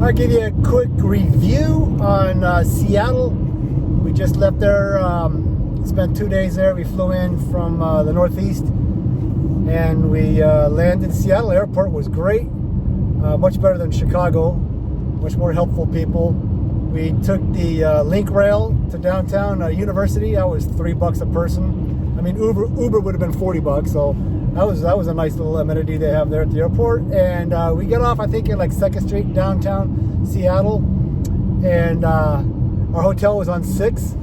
I'll give you a quick review on Seattle. We just left there, spent 2 days there. We flew in from the Northeast, and we landed in Seattle. Airport was great, much better than Chicago, much more helpful people. We took the link rail to downtown University. That was $3 a person. I mean, Uber would have been $40, so that was a nice little amenity they have there at the airport. And we get off, I think, at like 2nd Street, downtown Seattle, and our hotel was on 6th.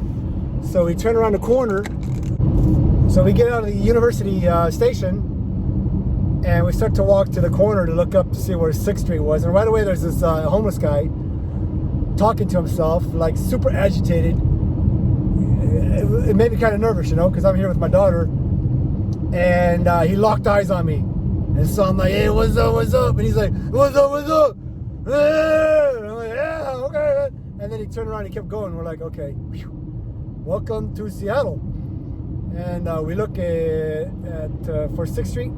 So we turn around the corner. So we get out of the University station, and we start to walk to the corner to look up to see where 6th Street was. And right away, there's this homeless guy talking to himself, like super agitated. It made me kind of nervous, you know, because I'm here with my daughter. And he locked eyes on me. And so I'm like, hey, what's up, what's up? And he's like, what's up, what's up? And I'm like, yeah, okay. And then he turned around and he kept going. We're like, okay, welcome to Seattle. And we look for 6th Street.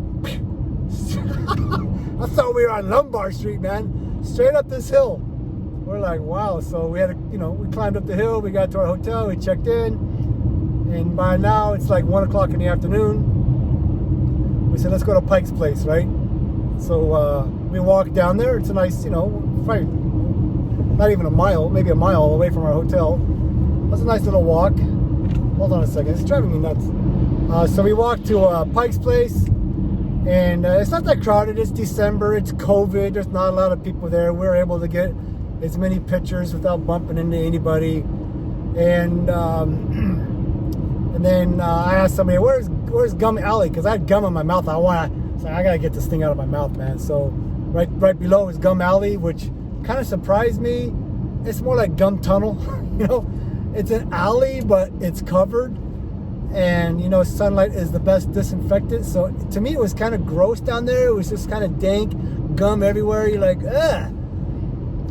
I thought we were on Lombard Street, man. Straight up this hill. We're like, wow. So we had to, we climbed up the hill. We got to our hotel. We checked in. And by now, it's like 1 o'clock in the afternoon. We said, let's go to Pike's Place, right? So we walked down there. It's a nice, probably not even a mile, maybe a mile away from our hotel. That's a nice little walk. Hold on a second. It's driving me nuts. So we walked to Pike's Place. And it's not that crowded. It's December. It's COVID. There's not a lot of people there. We were able to get as many pictures without bumping into anybody. And then I asked somebody, where's Gum Alley? Because I had gum in my mouth. I gotta get this thing out of my mouth, man. So right below is Gum Alley, which kind of surprised me. It's more like Gum Tunnel. It's an alley, but it's covered. And sunlight is the best disinfectant. So to me, it was kind of gross down there. It was just kind of dank, gum everywhere. You're like, ugh.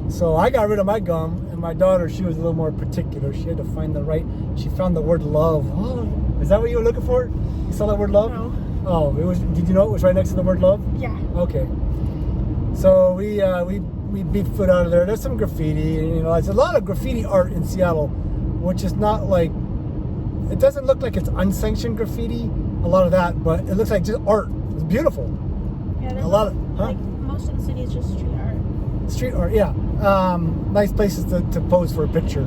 So I got rid of my gum. My daughter, she was a little more particular. She had to find she found the word love. Oh, is that what you were looking for? You saw that word love? No. Oh, did you know it was right next to the word love? Yeah. Okay. So we beat foot out of there. There's some graffiti, there's a lot of graffiti art in Seattle, which is not like, it doesn't look like it's unsanctioned graffiti, a lot of that, but it looks like just art. It's beautiful. Yeah, a lot of, like most of the city is just street art. Street art, yeah. Nice places to pose for a picture.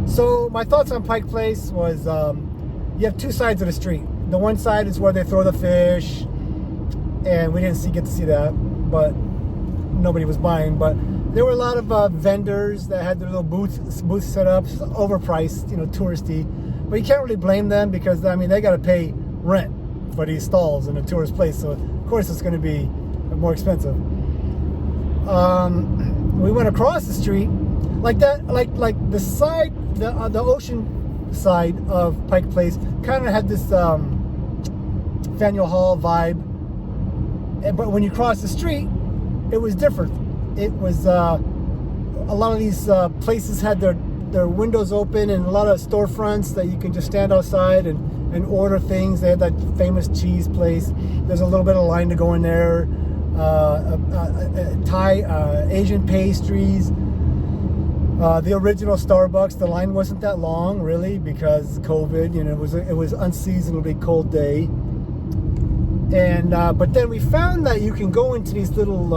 So my thoughts on Pike Place was, you have two sides of the street. The one side is where they throw the fish, and we didn't get to see that, but nobody was buying. But there were a lot of vendors that had their little booth set up, overpriced, touristy. But you can't really blame them because, they got to pay rent for these stalls in a tourist place. So of course it's going to be more expensive. We went across the street like that, like the side, the ocean side of Pike Place kind of had this Faneuil Hall vibe, but when you cross the street, it was different. It was a lot of these places had their windows open, and a lot of storefronts that you can just stand outside and order things. They had that famous cheese place. There's a little bit of line to go in there. Thai, Asian pastries, the original Starbucks. The line wasn't that long, really, because COVID. It was unseasonably cold day. And but then we found that you can go into these little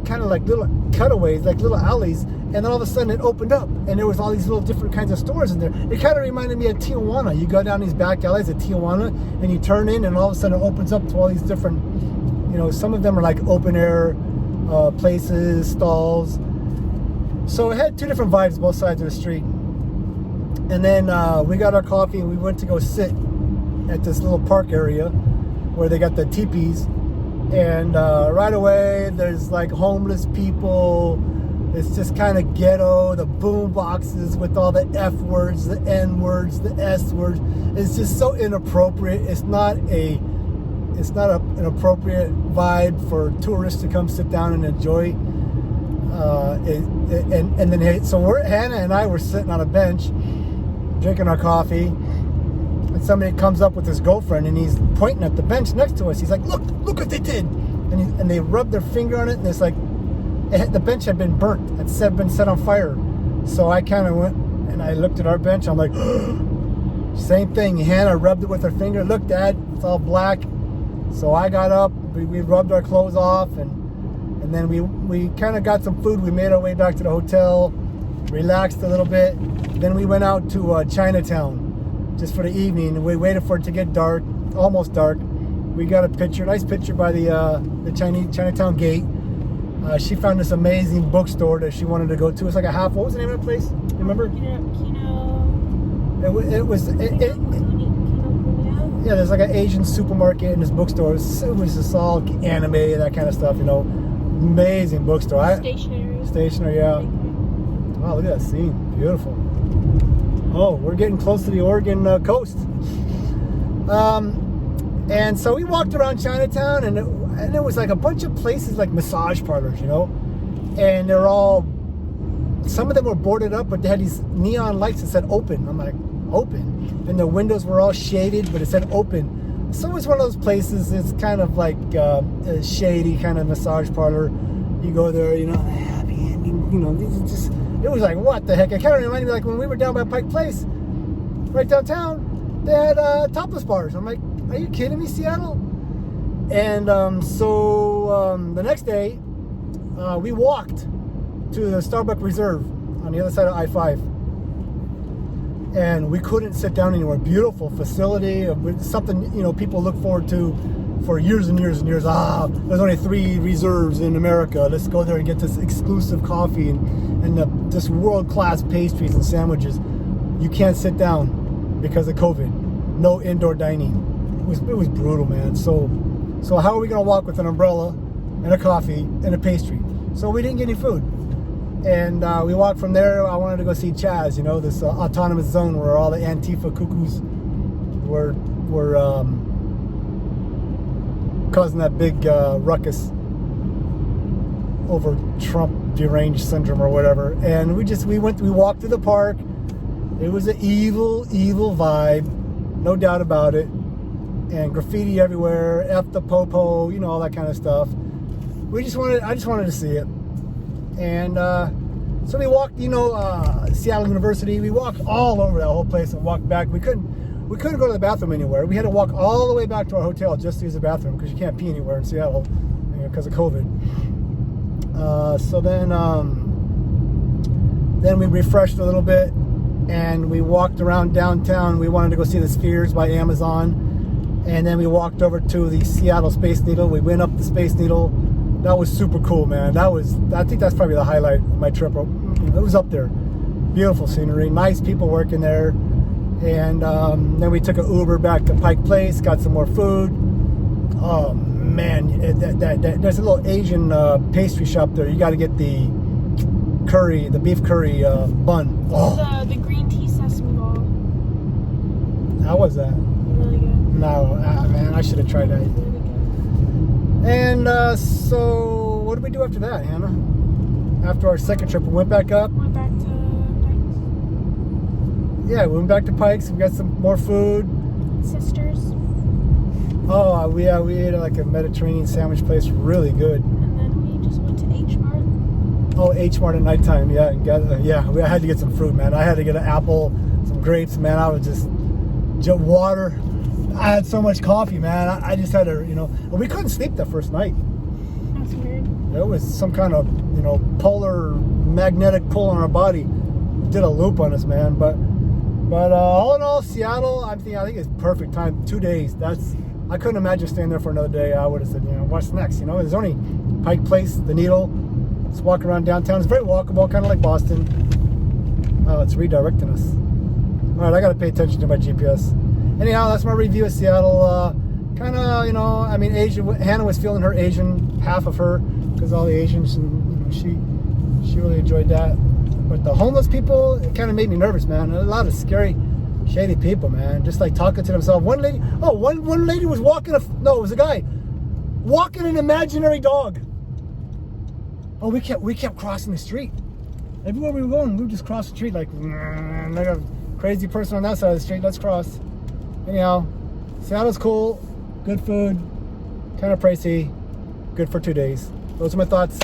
kind of like little cutaways, like little alleys, and then all of a sudden it opened up, and there was all these little different kinds of stores in there. It kind of reminded me of Tijuana. You go down these back alleys at Tijuana, and you turn in, and all of a sudden it opens up to all these different. Some of them are like open air places, stalls. So it had two different vibes, both sides of the street. And then we got our coffee and we went to go sit at this little park area where they got the teepees. And right away, there's like homeless people. It's just kind of ghetto, the boom boxes with all the F words, the N words, the S words. It's just so inappropriate. It's not an appropriate vibe for tourists to come sit down and enjoy. So Hannah and I were sitting on a bench, drinking our coffee, and somebody comes up with his girlfriend, and he's pointing at the bench next to us. He's like, "Look what they did!" And they rub their finger on it, and it's like the bench had been burnt. Had been set on fire. So I kind of went and I looked at our bench. I'm like, same thing. Hannah rubbed it with her finger. Look, Dad, it's all black. So I got up. We rubbed our clothes off, and then we kind of got some food. We made our way back to the hotel, relaxed a little bit. Then we went out to Chinatown just for the evening. We waited for it to get dark, almost dark. We got a nice picture by the Chinatown gate. She found this amazing bookstore that she wanted to go to. It's like what was the name of the place? You remember? Yeah, there's like an Asian supermarket in this bookstore. It was just all anime, that kind of stuff, you know. Amazing bookstore. Stationery, yeah. Wow, look at that scene. Beautiful. Oh, we're getting close to the Oregon coast. And so we walked around Chinatown, and there was like a bunch of places like massage parlors, you know. And they're all, some of them were boarded up, but they had these neon lights that said open. I'm like, open? And the windows were all shaded, but it said open. So it's one of those places, it's kind of like a shady kind of massage parlor. You go there, you know, happy ending, you know, it was like, what the heck? It kind of reminded me like when we were down by Pike Place, right downtown, they had topless bars. I'm like, are you kidding me, Seattle? And so the next day, we walked to the Starbucks Reserve on the other side of I-5. And we couldn't sit down anywhere. Beautiful facility, something, you know, people look forward to for years and years and years. There's only 3 reserves in America. Let's go there and get this exclusive coffee and this world-class pastries and sandwiches. You can't sit down because of COVID. No indoor dining. It was brutal, man. So how are we gonna walk with an umbrella and a coffee and a pastry? So we didn't get any food. And we walked from there. I wanted to go see Chaz, you know, this autonomous zone where all the Antifa cuckoos were causing that big ruckus over Trump deranged syndrome or whatever. And we walked through the park. It was an evil vibe, no doubt about it. And graffiti everywhere, F the popo, you know, all that kind of stuff. I just wanted to see it. And so we walked, you know, Seattle University. We walked all over that whole place and walked back. We couldn't go to the bathroom anywhere. We had to walk all the way back to our hotel just to use the bathroom because you can't pee anywhere in Seattle, you know, because of COVID. So then we refreshed a little bit and we walked around downtown. We wanted to go see the Spheres by Amazon. And then we walked over to the Seattle Space Needle. We went up the Space Needle. That was super cool, man. I think that's probably the highlight of my trip. It was up there. Beautiful scenery, nice people working there. And then we took an Uber back to Pike Place, got some more food. Oh man, there's a little Asian pastry shop there. You got to get the beef curry bun. Oh. The green tea sesame ball. How was that? Really good. No, man, I should have tried that. Really good. And so, what did we do after that, Hannah? After our second trip, we went back up. Went back to Pikes. Yeah, we went back to Pikes. We got some more food. Sisters. Oh, we ate like a Mediterranean sandwich place, really good. And then we just went to H Mart. Oh, H Mart at nighttime, yeah. I had to get some fruit, man. I had to get an apple, some grapes, man. I was just water. I had so much coffee, man. I just had to, you know. We couldn't sleep that first night. That's weird. There was some kind of, you know, polar magnetic pull on our body. It did a loop on us, man. But all in all, Seattle, I think it's perfect time. 2 days. I couldn't imagine staying there for another day. I would have said, you know, what's next? You know, there's only Pike Place, the Needle. Let's walk around downtown. It's very walkable, kind of like Boston. Oh, it's redirecting us. All right, I got to pay attention to my GPS. Anyhow, that's my review of Seattle. Kind of, you know, I mean, Hannah was feeling her Asian, half of her, because all the Asians, and you know, she really enjoyed that. But the homeless people, it kind of made me nervous, man. A lot of scary, shady people, man. Just like talking to themselves. One lady was walking, it was a guy, walking an imaginary dog. Oh, we kept crossing the street. Everywhere we were going, we would just cross the street like a crazy person on that side of the street. Let's cross. Anyhow, Seattle's cool, good food, kind of pricey, good for 2 days. Those are my thoughts.